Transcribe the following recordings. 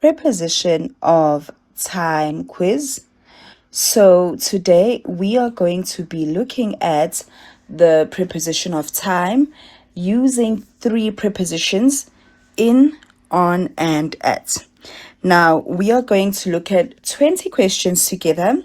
preposition of time quiz. So today we are going to be looking at the preposition of time using three prepositions: in, on, and at. Now we are going to look at 20 questions together.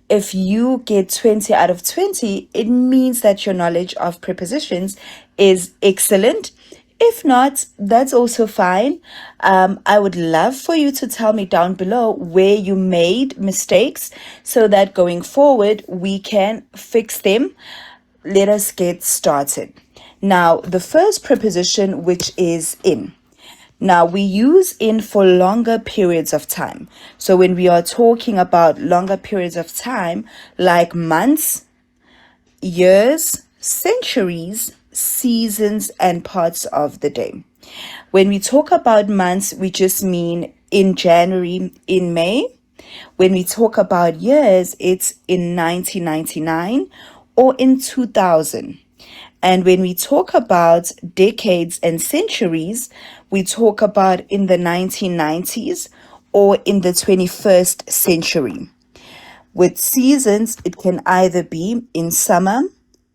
If you get 20 out of 20, it means that your knowledge of prepositions is excellent. If not, that's also fine. I would love for you to tell me down below where you made mistakes so that going forward we can fix them. Let us get started. Now, the first preposition, which is in. Now, we use in for longer periods of time. So when we are talking about longer periods of time, like months, years, centuries, seasons, and parts of the day. When we talk about months, we just mean in January, in May. When we talk about years, it's in 1999 or in 2000. And when we talk about decades and centuries, we talk about in the 1990s or in the 21st century. With seasons, it can either be in summer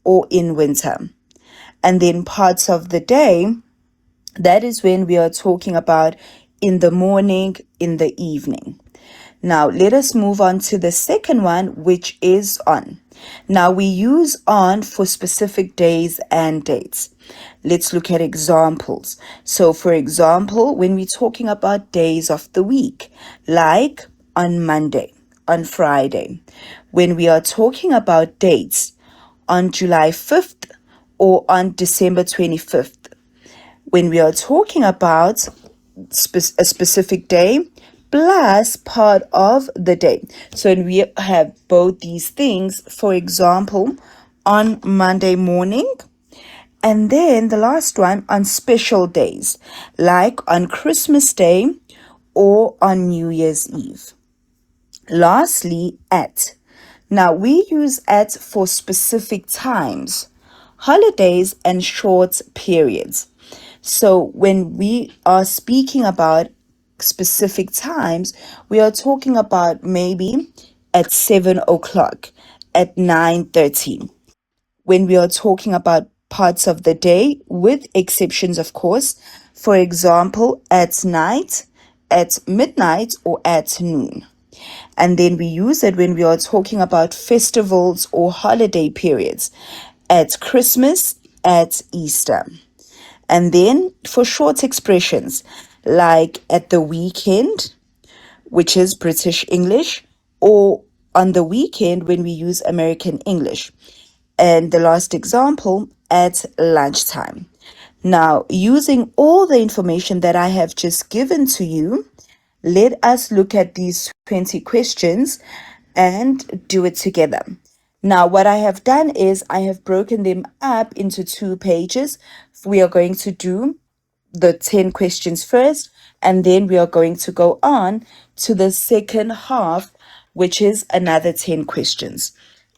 or in winter. And then parts of the day, that is when we are talking about in the morning, in the evening. Now, let us move on to the second one, which is on. Now, we use on for specific days and dates. Let's look at examples. So, for example, when we're talking about days of the week, like on Monday, on Friday. When we are talking about dates, on July 5th or on December 25th. When we are talking about a specific day plus part of the day. So when we have both these things, for example, on Monday morning, and then the last one on special days, like on Christmas Day or on New Year's Eve. Lastly, at. Now we use at for specific times, holidays, and short periods. So when we are speaking about specific times, we are talking about maybe at 7 o'clock, at 9:30. When we are talking about parts of the day, with exceptions, of course, for example, at night, at midnight, or at noon. And then we use it when we are talking about festivals or holiday periods, at Christmas, at Easter. And then for short expressions, like at the weekend, which is British English, or on the weekend when we use American English. And the last example, at lunchtime. Now, using all the information that I have just given to you, let us look at these 20 questions and do it together. Now, what I have done is I have broken them up into 2 pages. We are going to do the 10 questions first, and then we are going to go on to the second half, which is another 10 questions.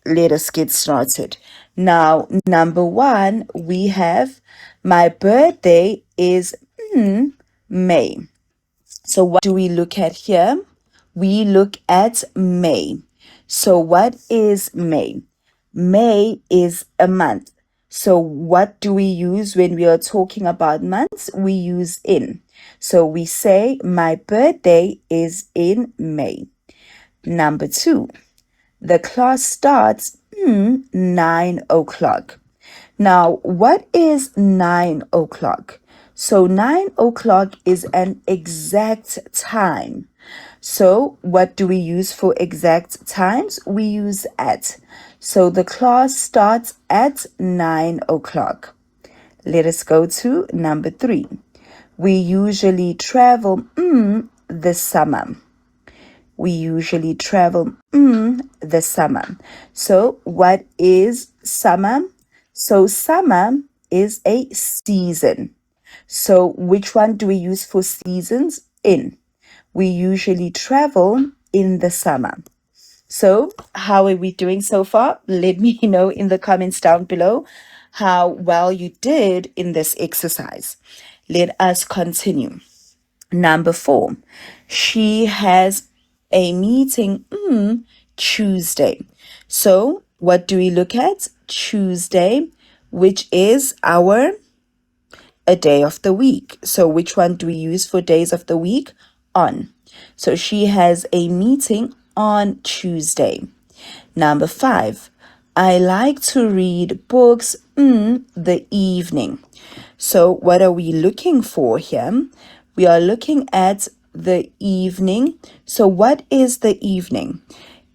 Let us get started. Now, number 1, we have my birthday is May. So what do we look at here? We look at May. So what is May? May is a month. So what do we use when we are talking about months? We use in. So we say my birthday is in May. Number 2, the class starts 9 o'clock. Now, what is 9 o'clock? So 9 o'clock is an exact time. So what do we use for exact times? We use at. So the class starts at 9 o'clock. Let us go to number 3. We usually travel the summer. We usually travel the summer. So what is summer? So summer is a season. So which one do we use for seasons? In. We usually travel in the summer. So how are we doing so far? Let me know in the comments down below how well you did in this exercise. Let us continue. Number 4, she has a meeting Tuesday. So what do we look at? Tuesday, which is our a day of the week. So which one do we use for days of the week? On. So she has a meeting on Tuesday. Number 5, I like to read books in the evening. So what are we looking for here? We are looking at the evening. So what is the evening?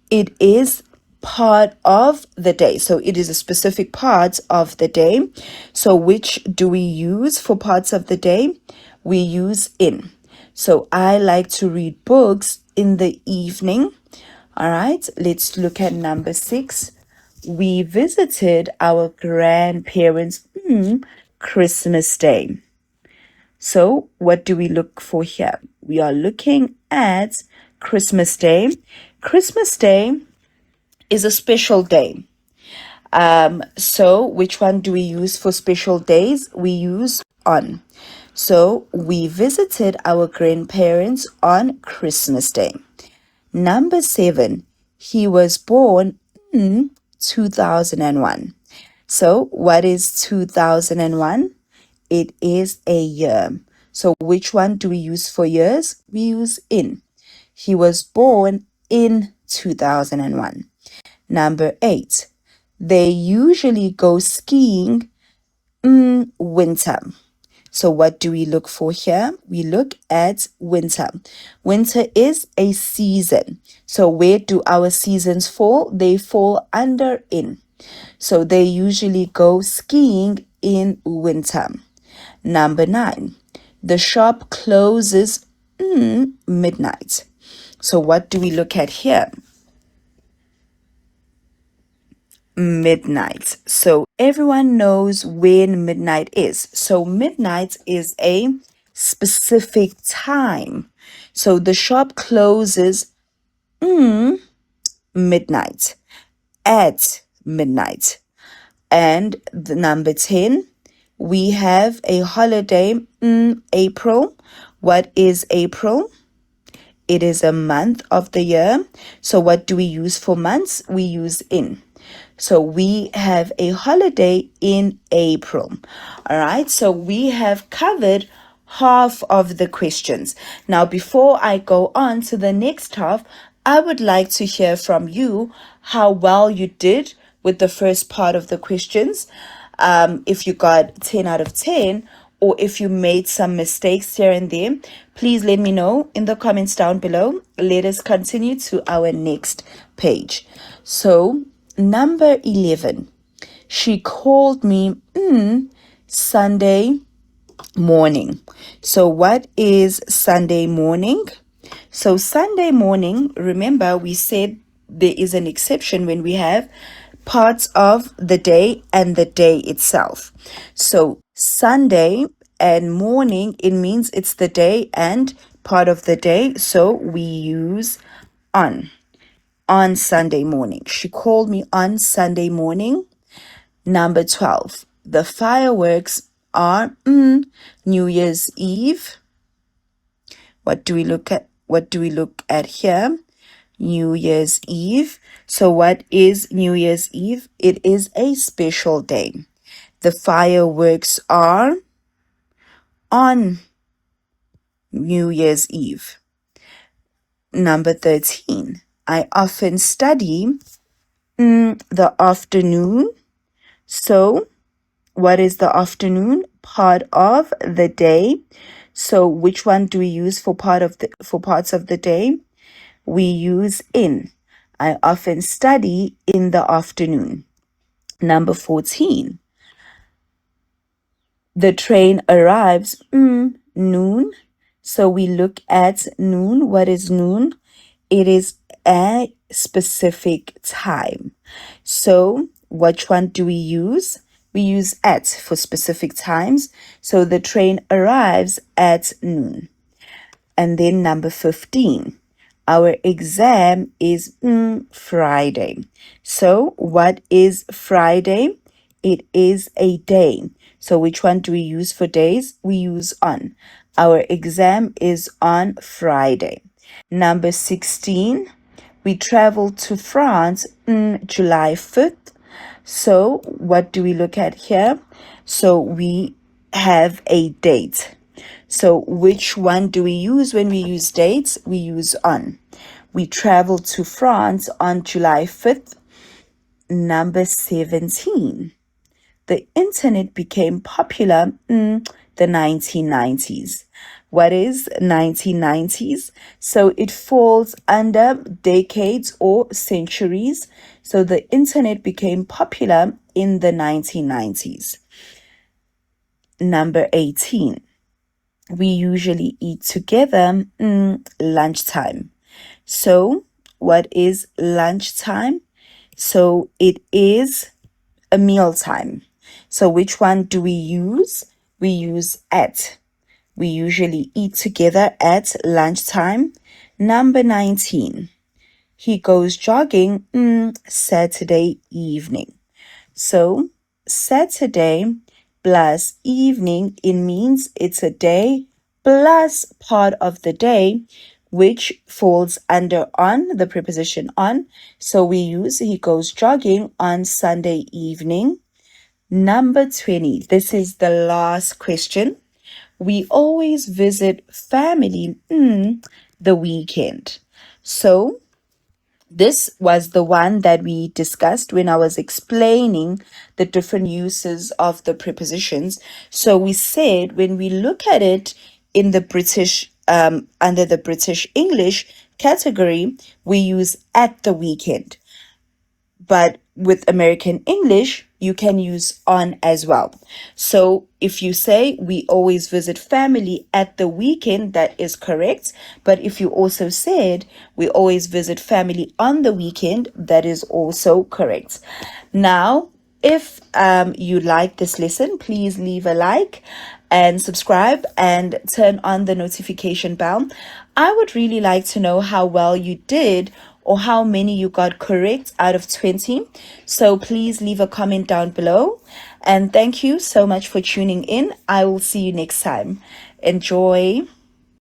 It is part of the day. So it is a specific part of the day. So which do we use for parts of the day? We use in. So I like to read books in the evening. All right, let's look at number 6. We visited our grandparents Christmas Day. So what do we look for here? We are looking at Christmas Day. Christmas Day is a special day. So which one do we use for special days? We use on. So we visited our grandparents on Christmas Day. Number 7, he was born in 2001. So what is 2001? It is a year. So which one do we use for years? We use in. He was born in 2001. Number 8, they usually go skiing in winter. So what do we look for here? We look at winter. Winter is a season. So where do our seasons fall? They fall under in. So they usually go skiing in winter. Number 9, the shop closes midnight. So what do we look at here? Midnight. So everyone knows when midnight is. So midnight is a specific time. So the shop closes midnight, at midnight. And the number 10, we have a holiday in April. What is April? It is a month of the year. So what do we use for months? We use in. So we have a holiday in April. All right. So we have covered half of the questions. Now, before I go on to the next half, I would like to hear from you how well you did with the first part of the questions. If you got 10 out of 10, or if you made some mistakes here and there, please let me know in the comments down below. Let us continue to our next page. So, number 11, she called me Sunday morning. So what is Sunday morning? So Sunday morning, remember we said there is an exception when we have parts of the day and the day itself. So Sunday and morning, it means it's the day and part of the day. So we use on Sunday morning. She called me on Sunday morning. Number 12, the fireworks are New Year's Eve. What do we look at? What do we look at here? New Year's Eve. So what is New Year's Eve? It is a special day. The fireworks are on New Year's Eve. Number 13, I often study the afternoon. So what is the afternoon? Part of the day. So which one do we use for parts of the day? We use in. I often study in the afternoon. Number 14, the train arrives noon. So we look at noon. What is noon? It is a specific time. So which one do we use? We use at for specific times. So the train arrives at noon. And then number 15, our exam is Friday. So what is Friday? It is a day. So which one do we use for days? We use on. Our exam is on Friday. Number 16, we traveled to France July 5th. So what do we look at here? So we have a date. So which one do we use when we use dates? We use on. We traveled to France on July 5th. Number 17. The internet became popular in the 1990s. What is 1990s? So it falls under decades or centuries. So the internet became popular in the 1990s. Number 18. We usually eat together lunchtime. So what is lunchtime? So it is a meal time. So which one do we use? We use at. We usually eat together at lunchtime. Number 19. He goes jogging Saturday evening. So Saturday plus evening, it means it's a day plus part of the day, which falls under on, the preposition on. So we use he goes jogging on Sunday evening. Number 20. This is the last question. We always visit family the weekend. So this was the one that we discussed when I was explaining the different uses of the prepositions. So we said when we look at it in the British, under the British English category, we use at the weekend. But with American English, you can use on as well. So if you say we always visit family at the weekend, that is correct. But if you also said we always visit family on the weekend, that is also correct. Now, if you like this lesson, please leave a like and subscribe and turn on the notification bell. I would really like to know how well you did or how many you got correct out of 20. So please leave a comment down below. And thank you so much for tuning in. I will see you next time. Enjoy.